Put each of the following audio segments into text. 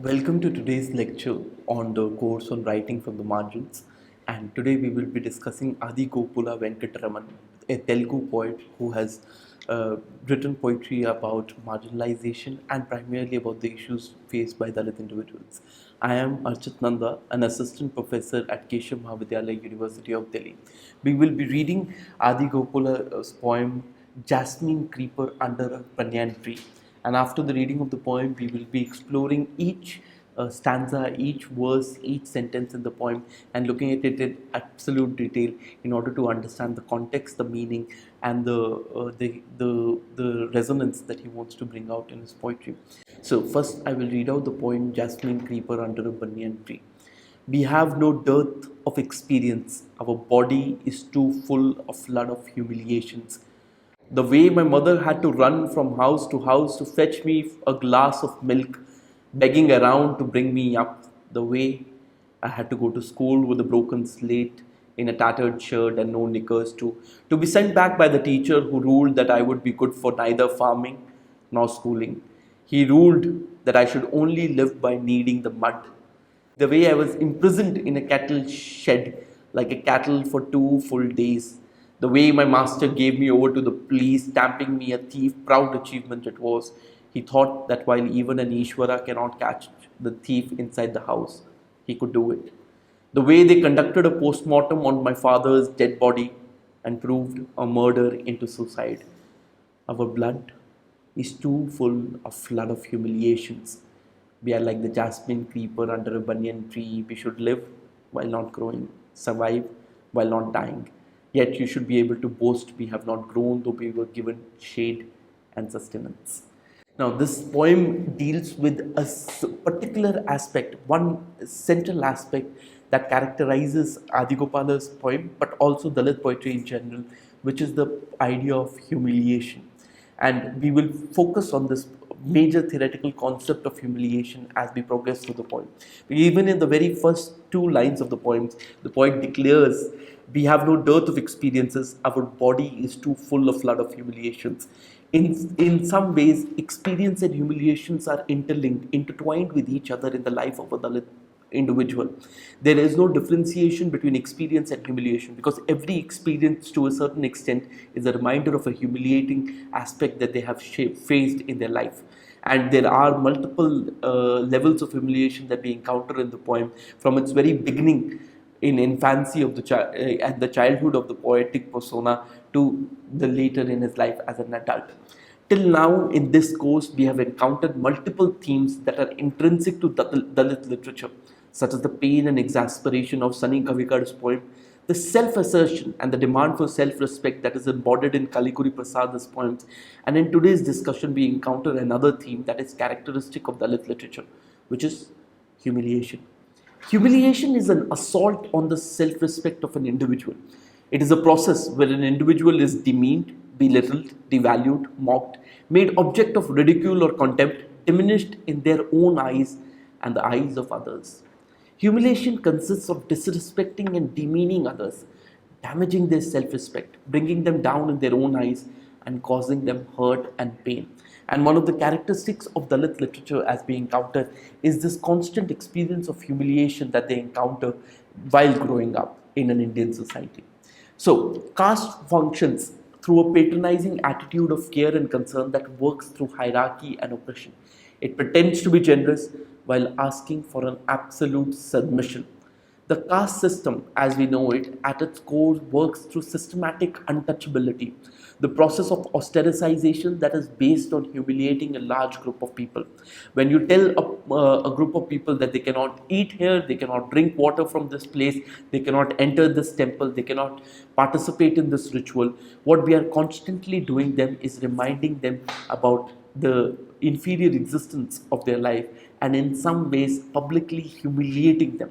Welcome to today's lecture on the course on writing from the margins. And today we will be discussing Adigopula Venkataratnam, a Telugu poet who has written poetry about marginalization and primarily about the issues faced by Dalit individuals. I am Archit Nanda, an assistant professor at Keshav Mahavidyalaya, University of Delhi. We will be reading Adigopula's poem Jasmine Creeper Under a Banyan Tree. And after the reading of the poem, we will be exploring each stanza, each verse, each sentence in the poem, and looking at it in absolute detail in order to understand the context, the meaning, and the resonance that he wants to bring out in his poetry. So first, I will read out the poem "Jasmine Creeper Under a Banyan Tree." We have no dearth of experience. Our body is too full of flood of humiliations. The way my mother had to run from house to house to fetch me a glass of milk, begging around to bring me up. The way I had to go to school with a broken slate, in a tattered shirt and no knickers to be sent back by the teacher who ruled that I would be good for neither farming nor schooling. He ruled that I should only live by kneading the mud. The way I was imprisoned in a cattle shed like a cattle for 2 full days. The way my master gave me over to the police, stamping me a thief, proud achievement it was. He thought that while even an Ishvara cannot catch the thief inside the house, he could do it. The way they conducted a postmortem on my father's dead body and proved a murder into suicide. Our blood is too full of flood of humiliations. We are like the jasmine creeper under a banyan tree. We should live while not growing, survive while not dying. Yet you should be able to boast we have not grown, though we were given shade and sustenance. Now, this poem deals with a particular aspect, one central aspect that characterizes Adigopala's poem, but also Dalit poetry in general, which is the idea of humiliation. And we will focus on this major theoretical concept of humiliation as we progress through the poem. Even in the very first two lines of the poems, the poet declares, "We have no dearth of experiences, our body is too full of flood of humiliations." In some ways, experience and humiliations are interlinked, intertwined with each other in the life of a Dalit individual. There is no differentiation between experience and humiliation because every experience to a certain extent is a reminder of a humiliating aspect that they have faced in their life. And there are multiple levels of humiliation that we encounter in the poem from its very beginning in infancy of the child and the childhood of the poetic persona to the later in his life as an adult. Till now, in this course, we have encountered multiple themes that are intrinsic to Dalit literature, such as the pain and exasperation of Sunny Kavikar's poem, the self-assertion and the demand for self-respect that is embodied in Kalikuri Prasad's poems. And in today's discussion, we encounter another theme that is characteristic of Dalit literature, which is humiliation. Humiliation is an assault on the self-respect of an individual. It is a process where an individual is demeaned, belittled, devalued, mocked, made object of ridicule or contempt, diminished in their own eyes and the eyes of others. Humiliation consists of disrespecting and demeaning others, damaging their self-respect, bringing them down in their own eyes, and causing them hurt and pain. And one of the characteristics of Dalit literature as we encounter is this constant experience of humiliation that they encounter while growing up in an Indian society. So, caste functions through a patronizing attitude of care and concern that works through hierarchy and oppression. It pretends to be generous while asking for an absolute submission. The caste system, as we know it, at its core works through systematic untouchability, the process of ostracization that is based on humiliating a large group of people. When you tell a group of people that they cannot eat here, they cannot drink water from this place, they cannot enter this temple, they cannot participate in this ritual, what we are constantly doing them is reminding them about the inferior existence of their life and in some ways publicly humiliating them.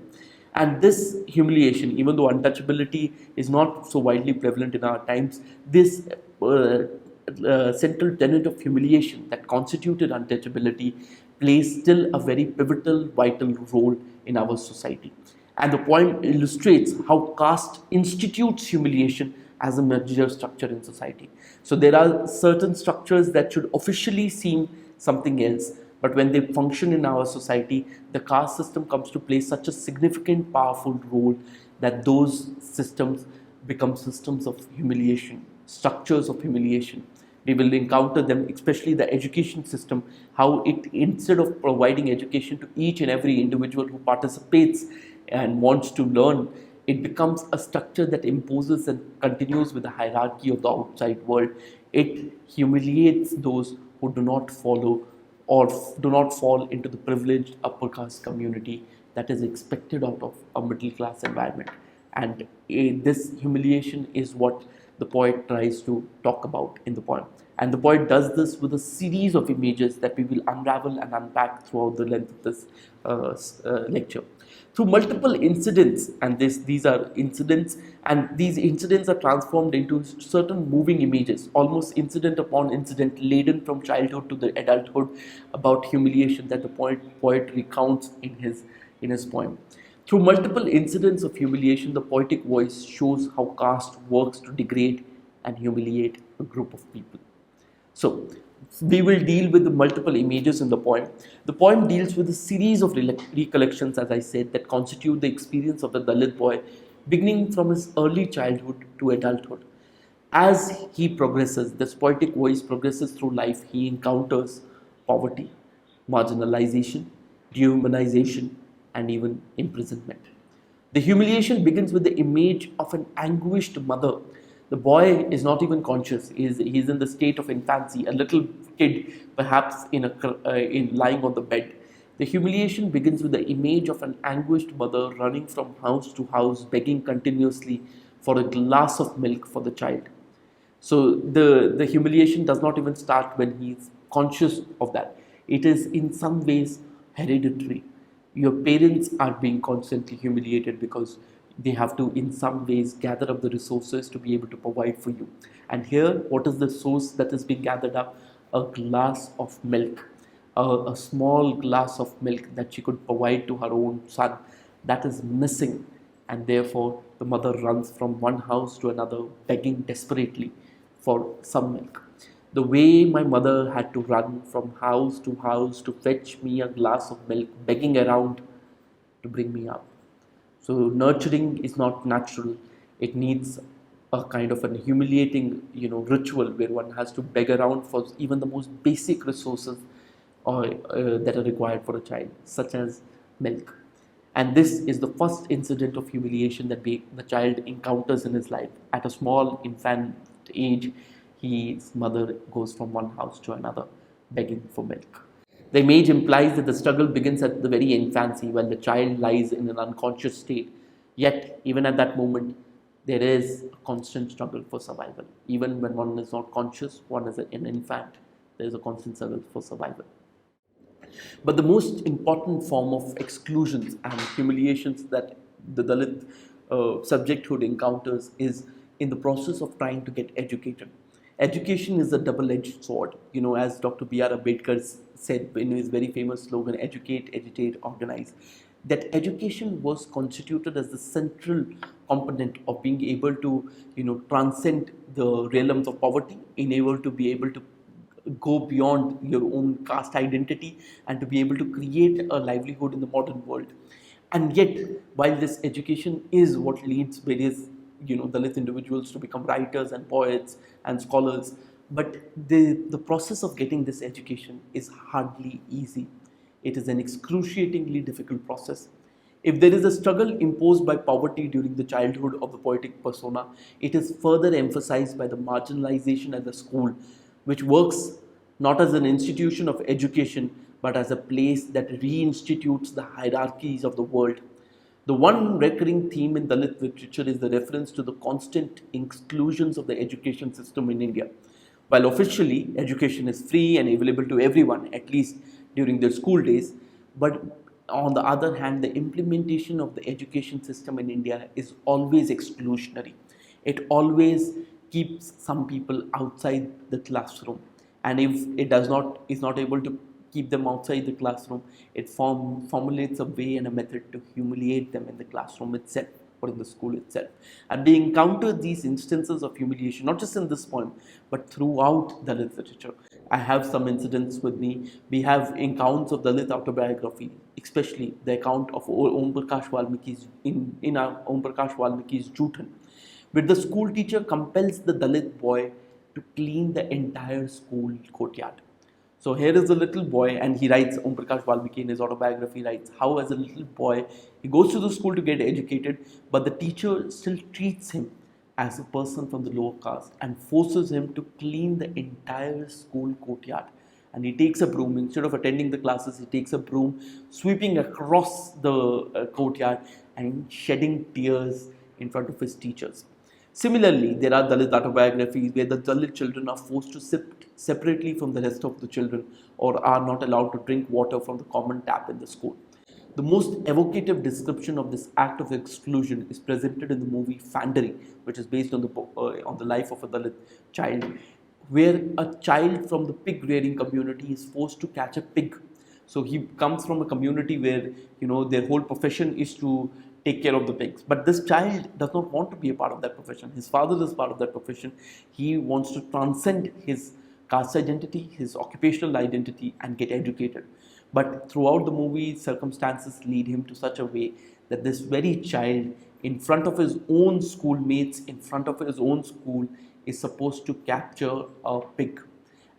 And this humiliation, even though untouchability is not so widely prevalent in our times, this central tenet of humiliation that constituted untouchability plays still a very pivotal, vital role in our society. And the poem illustrates how caste institutes humiliation as a major structure in society. So there are certain structures that should officially seem something else, But when they function in our society, the caste system comes to play such a significant, powerful role that those systems become systems of humiliation, structures of humiliation. We will encounter them, especially the education system, how it, instead of providing education to each and every individual who participates and wants to learn, it becomes a structure that imposes and continues with the hierarchy of the outside world. It humiliates those who do not follow or do not fall into the privileged upper caste community that is expected out of a middle class environment. And this humiliation is what the poet tries to talk about in the poem. And the poet does this with a series of images that we will unravel and unpack throughout the length of this lecture. Through multiple incidents, and these are incidents, and these incidents are transformed into certain moving images, almost incident upon incident, laden from childhood to the adulthood, about humiliation that the poet recounts in his poem. Through multiple incidents of humiliation, the poetic voice shows how caste works to degrade and humiliate a group of people. So, we will deal with the multiple images in the poem. The poem deals with a series of recollections, as I said, that constitute the experience of the Dalit boy, beginning from his early childhood to adulthood. As he progresses, this poetic voice progresses through life, he encounters poverty, marginalization, dehumanization, and even imprisonment. The humiliation begins with the image of an anguished mother. The boy is not even conscious. He's in the state of infancy, a little kid, perhaps in lying on the bed. The humiliation begins with the image of an anguished mother running from house to house, begging continuously for a glass of milk for the child. So the humiliation does not even start when he's conscious of that. It is in some ways hereditary. Your parents are being constantly humiliated because they have to in some ways gather up the resources to be able to provide for you. And here, what is the source that is being gathered up? A glass of milk, a small glass of milk that she could provide to her own son, that is missing. And therefore the mother runs from one house to another, begging desperately for some milk. The way my mother had to run from house to house to fetch me a glass of milk, begging around to bring me up. So nurturing is not natural. It needs a kind of an humiliating, ritual where one has to beg around for even the most basic resources that are required for a child, such as milk. And this is the first incident of humiliation that the child encounters in his life. At a small infant age, his mother goes from one house to another begging for milk. The image implies that the struggle begins at the very infancy when the child lies in an unconscious state. Yet, even at that moment, there is a constant struggle for survival. Even when one is not conscious, one is an infant, there is a constant struggle for survival. But the most important form of exclusions and humiliations that the Dalit subjecthood encounters is in the process of trying to get educated. Education is a double-edged sword. As Dr. B.R. Ambedkar said in his very famous slogan, educate, agitate, organize, that education was constituted as the central component of being able to, transcend the realms of poverty, enable to be able to go beyond your own caste identity and to be able to create a livelihood in the modern world. And yet, while this education is what leads various Dalit individuals to become writers and poets and scholars, but the process of getting this education is hardly easy. It is an excruciatingly difficult process. If there is a struggle imposed by poverty during the childhood of the poetic persona, it is further emphasized by the marginalization at the school, which works not as an institution of education but as a place that reinstitutes the hierarchies of the world. The one recurring theme in Dalit literature is the reference to the constant exclusions of the education system in India. While officially education is free and available to everyone, at least during their school days, but on the other hand, the implementation of the education system in India is always exclusionary. It always keeps some people outside the classroom, and if it is not able to keep them outside the classroom, it formulates a way and a method to humiliate them in the classroom itself. or in the school itself. And we encounter these instances of humiliation, not just in this poem, but throughout Dalit literature. I have some incidents with me. We have accounts of Dalit autobiography, especially the account of Om Prakash Valmiki's in our Om Prakash Valmiki's Jutan, where the school teacher compels the Dalit boy to clean the entire school courtyard. So here is a little boy, and he writes, Om Prakash Valmiki in his autobiography writes, how as a little boy, he goes to the school to get educated, but the teacher still treats him as a person from the lower caste and forces him to clean the entire school courtyard. And he takes a broom, instead of attending the classes, he takes a broom, sweeping across the courtyard and shedding tears in front of his teachers. Similarly, there are Dalit autobiographies where the Dalit children are forced to sit separately from the rest of the children or are not allowed to drink water from the common tap in the school. The most evocative description of this act of exclusion is presented in the movie Fandari, which is based on the life of a Dalit child, where a child from the pig rearing community is forced to catch a pig. So he comes from a community where their whole profession is to take care of the pigs. But this child does not want to be a part of that profession. His father is part of that profession. He wants to transcend his caste identity, his occupational identity, and get educated. But throughout the movie, circumstances lead him to such a way that this very child, in front of his own schoolmates, in front of his own school, is supposed to capture a pig.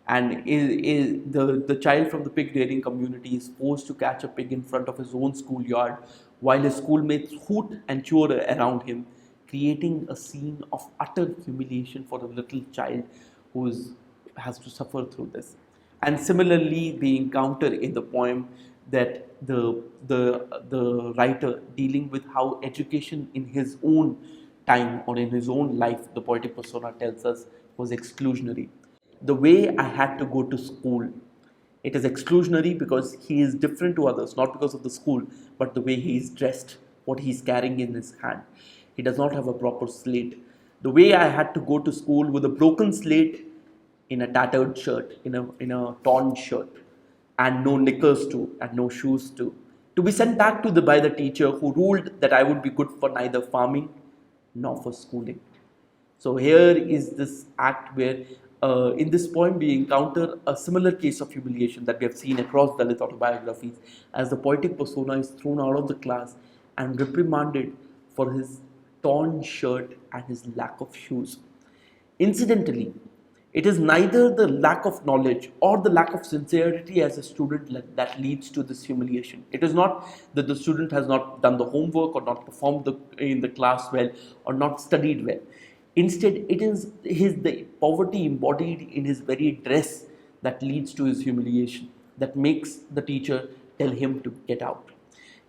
And the child from the pig rearing community is forced to catch a pig in front of his own schoolyard while his schoolmates hoot and cheer around him, creating a scene of utter humiliation for a little child who has to suffer through this. And similarly, we encounter in the poem that the writer, dealing with how education in his own time or in his own life, the poetic persona tells us, was exclusionary. The way I had to go to school, it is exclusionary because he is different to others, not because of the school, but the way he is dressed, what he is carrying in his hand. He does not have a proper slate. The way I had to go to school with a broken slate, in a tattered shirt, in a torn shirt, and no knickers to, and no shoes to be sent back by the teacher who ruled that I would be good for neither farming nor for schooling. So here is this act where, in this poem, we encounter a similar case of humiliation that we have seen across Dalit autobiographies, as the poetic persona is thrown out of the class and reprimanded for his torn shirt and his lack of shoes. Incidentally, it is neither the lack of knowledge or the lack of sincerity as a student that leads to this humiliation. It is not that the student has not done the homework or not performed in the class well or not studied well. Instead, it is the poverty embodied in his very dress that leads to his humiliation, that makes the teacher tell him to get out.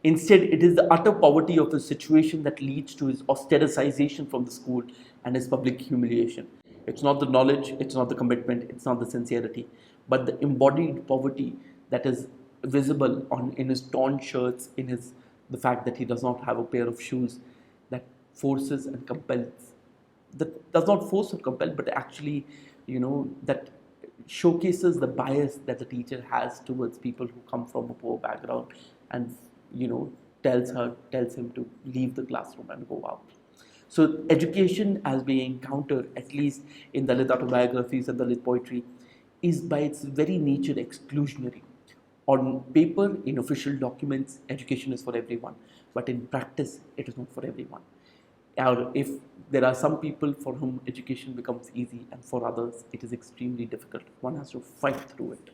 Instead, it is the utter poverty of his situation that leads to his ostracization from the school and his public humiliation. It's not the knowledge, it's not the commitment, it's not the sincerity, but the embodied poverty that is visible in his torn shirts, the fact that he does not have a pair of shoes, that forces and compels, that does not force or compel, but actually, that showcases the bias that the teacher has towards people who come from a poor background, and tells him to leave the classroom and go out. So education, as we encounter, at least in Dalit autobiographies and Dalit poetry, is by its very nature exclusionary. On paper, in official documents, education is for everyone, but in practice, it is not for everyone. Or if there are some people for whom education becomes easy, and for others, it is extremely difficult. One has to fight through it.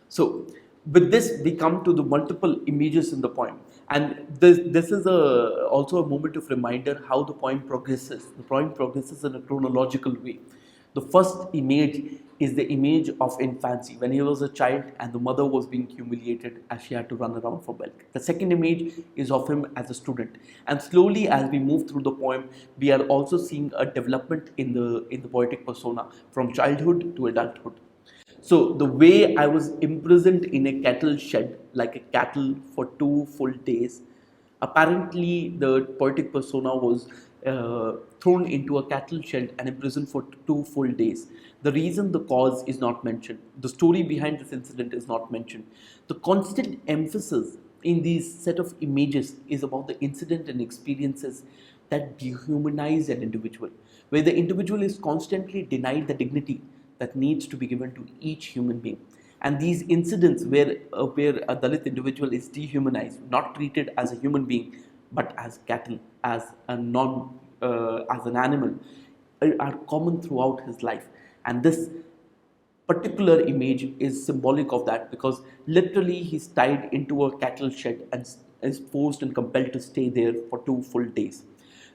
So, with this, we come to the multiple images in the poem. And this is also a moment of reminder how the poem progresses. The poem progresses in a chronological way. The first image is the image of infancy, when he was a child and the mother was being humiliated as she had to run around for milk. The second image is of him as a student. And slowly, as we move through the poem, we are also seeing a development in the poetic persona from childhood to adulthood. So the way I was imprisoned in a cattle shed, like a cattle, for 2 full days, apparently the poetic persona was thrown into a cattle shed and imprisoned for 2 full days. The reason, the cause is not mentioned. The story behind this incident is not mentioned. The constant emphasis in these set of images is about the incident and experiences that dehumanize an individual, where the individual is constantly denied the dignity that needs to be given to each human being. And these incidents where a Dalit individual is dehumanized, not treated as a human being, but as cattle, as an animal, are common throughout his life. And this particular image is symbolic of that, because literally he's tied into a cattle shed and is forced and compelled to stay there for 2 full days.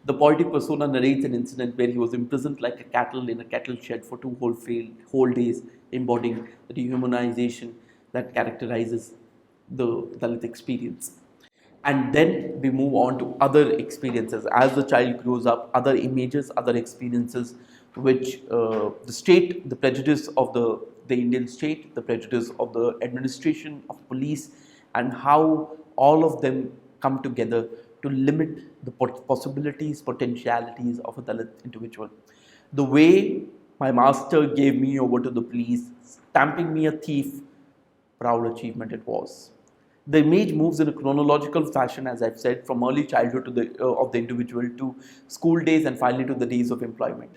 The poetic persona narrates an incident where he was imprisoned like a cattle in a cattle shed for whole days, embodying the dehumanization that characterizes the Dalit experience. And then we move on to other experiences. As the child grows up, other images, other experiences, which the state, the prejudice of the Indian state, the prejudice of the administration of police, and how all of them come together to limit the possibilities, potentialities of a Dalit individual. The way my master gave me over to the police, stamping me a thief, proud achievement it was. The image moves in a chronological fashion, as I've said, from early childhood of the individual to school days and finally to the days of employment.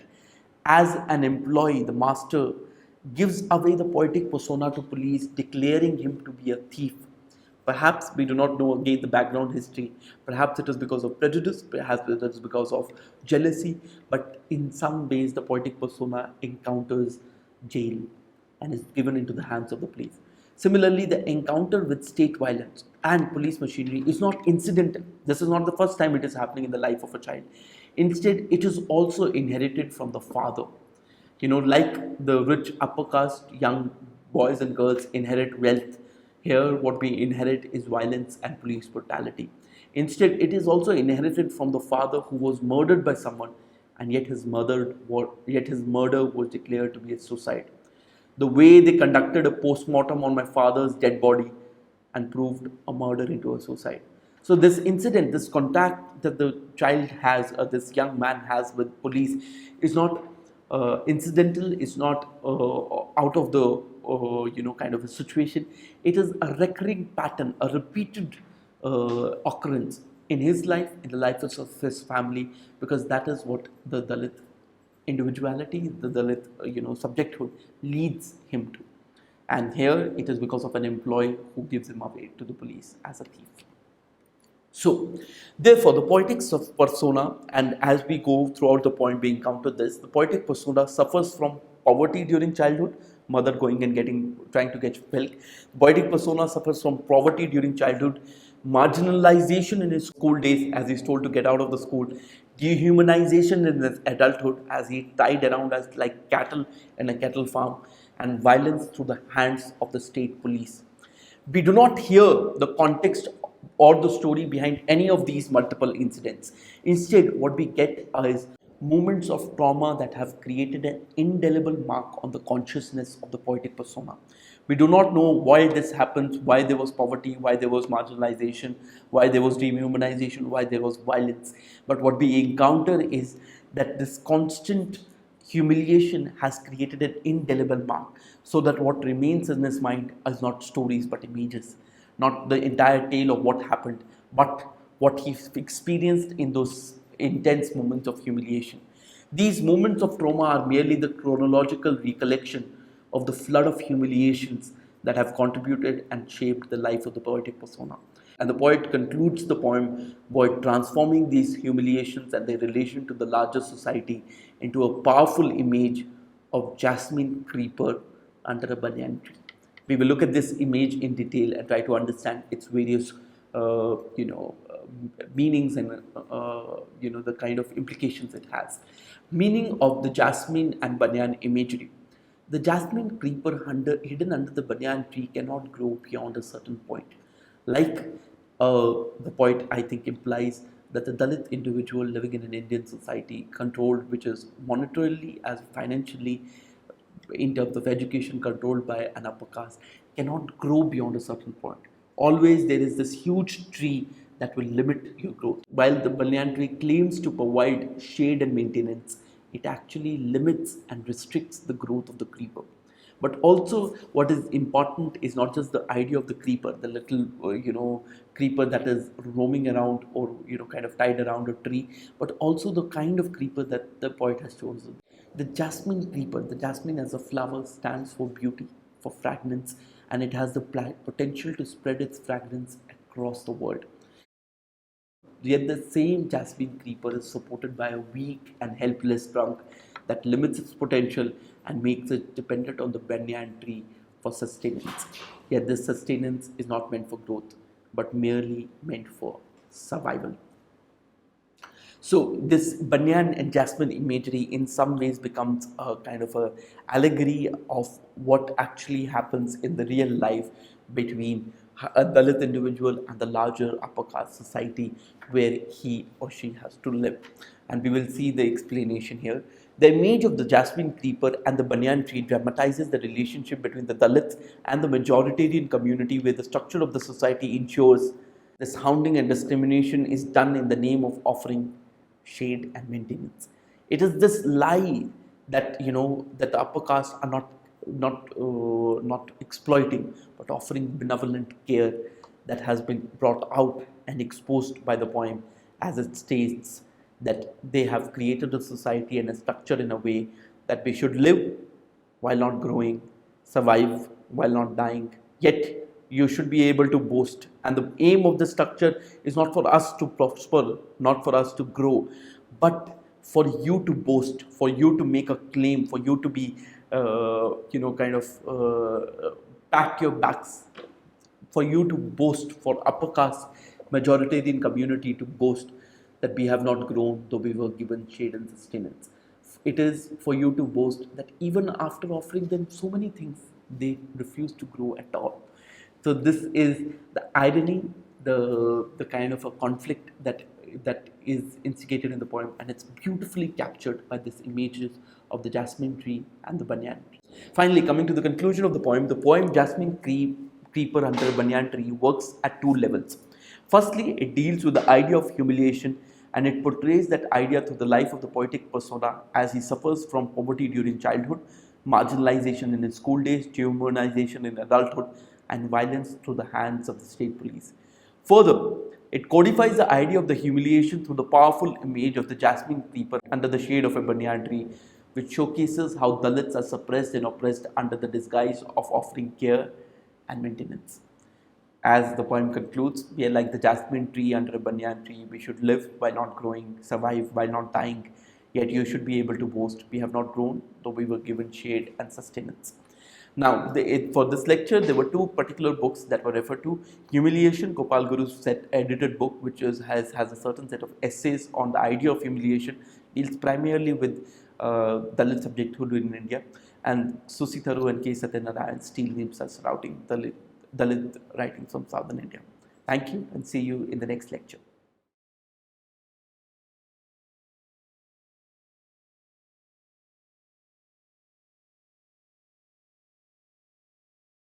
As an employee, the master gives away the poetic persona to police, declaring him to be a thief. Perhaps we do not know again the background history. Perhaps it is because of prejudice, perhaps it is because of jealousy, but in some ways the poetic persona encounters jail and is given into the hands of the police. Similarly, the encounter with state violence and police machinery is not incidental. This is not the first time it is happening in the life of a child. Instead, it is also inherited from the father. Like the rich upper caste young boys and girls inherit wealth, here what we inherit is violence and police brutality. Instead, it is also inherited from the father who was murdered by someone, and yet yet his murder was declared to be a suicide. The way they conducted a post-mortem on my father's dead body and proved a murder into a suicide. So this incident, this contact that the child has, this young man has with police, is not incidental. It's not out of the kind of a situation. It is a recurring pattern, a repeated occurrence in his life, in the life of his family, because that is what the Dalit individuality, the Dalit subjecthood leads him to. And here it is because of an employee who gives him away to the police as a thief. So, therefore, the poetic persona, and as we go throughout the point, we encounter this. The poetic persona suffers from poverty during childhood, mother going and trying to get milk. The poetic persona suffers from poverty during childhood, marginalization in his school days, as he's told to get out of the school, dehumanization in his adulthood, as he tied around as like cattle in a cattle farm, and violence through the hands of the state police. We do not hear the context or the story behind any of these multiple incidents. Instead, what we get is moments of trauma that have created an indelible mark on the consciousness of the poetic persona. We do not know why this happens, why there was poverty, why there was marginalization, why there was dehumanization, why there was violence. But what we encounter is that this constant humiliation has created an indelible mark, so that what remains in his mind is not stories but images, not the entire tale of what happened, but what he experienced in those intense moments of humiliation. These moments of trauma are merely the chronological recollection of the flood of humiliations that have contributed and shaped the life of the poetic persona. And the poet concludes the poem by transforming these humiliations and their relation to the larger society into a powerful image of jasmine creeper under a banyan tree. We will look at this image in detail and try to understand its various, meanings and the kind of implications it has. Meaning of the jasmine and banyan imagery. The jasmine creeper hidden under the banyan tree cannot grow beyond a certain point. Like the poet, I think, implies that the Dalit individual living in an Indian society, controlled, which is monetarily as financially, in terms of education, controlled by an upper caste, cannot grow beyond a certain point. Always there is this huge tree that will limit your growth. While the banyan tree claims to provide shade and maintenance, it actually limits and restricts the growth of the creeper. But also, what is important is not just the idea of the creeper, the little, creeper that is roaming around or, kind of tied around a tree, but also the kind of creeper that the poet has chosen. The jasmine creeper, the jasmine as a flower stands for beauty, for fragrance, and it has the potential to spread its fragrance across the world. Yet the same jasmine creeper is supported by a weak and helpless trunk that limits its potential and makes it dependent on the banyan tree for sustenance. Yet this sustenance is not meant for growth, but merely meant for survival. So this banyan and jasmine imagery in some ways becomes a kind of a allegory of what actually happens in the real life between a Dalit individual and the larger upper caste society where he or she has to live. And we will see the explanation here. The image of the jasmine creeper and the banyan tree dramatizes the relationship between the Dalits and the majoritarian community, where the structure of the society ensures this hounding and discrimination is done in the name of offering shade and maintenance. It is this lie that that the upper caste are not exploiting, but offering benevolent care, that has been brought out and exposed by the poem, as it states that they have created a society and a structure in a way that we should live while not growing, survive while not dying, yet you should be able to boast. And the aim of the structure is not for us to prosper, not for us to grow, but for you to boast, for you to make a claim, for you to be, kind of pat your backs, for you to boast, for upper caste majoritarian community to boast that we have not grown though we were given shade and sustenance. It is for you to boast that even after offering them so many things, they refuse to grow at all. So this is the irony, the kind of a conflict that is instigated in the poem, and it's beautifully captured by these images of the jasmine tree and the banyan tree. Finally, coming to the conclusion of the poem Jasmine Creeper Under a Banyan Tree works at two levels. Firstly, it deals with the idea of humiliation, and it portrays that idea through the life of the poetic persona as he suffers from poverty during childhood, marginalization in his school days, dehumanization in adulthood, and violence through the hands of the state police. Further, it codifies the idea of the humiliation through the powerful image of the jasmine creeper under the shade of a banyan tree, which showcases how Dalits are suppressed and oppressed under the disguise of offering care and maintenance. As the poem concludes, we are like the jasmine tree under a banyan tree. We should live while not growing, survive while not dying. Yet you should be able to boast, we have not grown, though we were given shade and sustenance. Now, for this lecture, there were two particular books that were referred to. Humiliation, Gopal Guru's edited book, which has a certain set of essays on the idea of humiliation, deals primarily with Dalit subjecthood in India, and Susi Tharu and K. Satyanarayan Steel themselves routing Dalit writings from southern India. Thank you, and see you in the next lecture.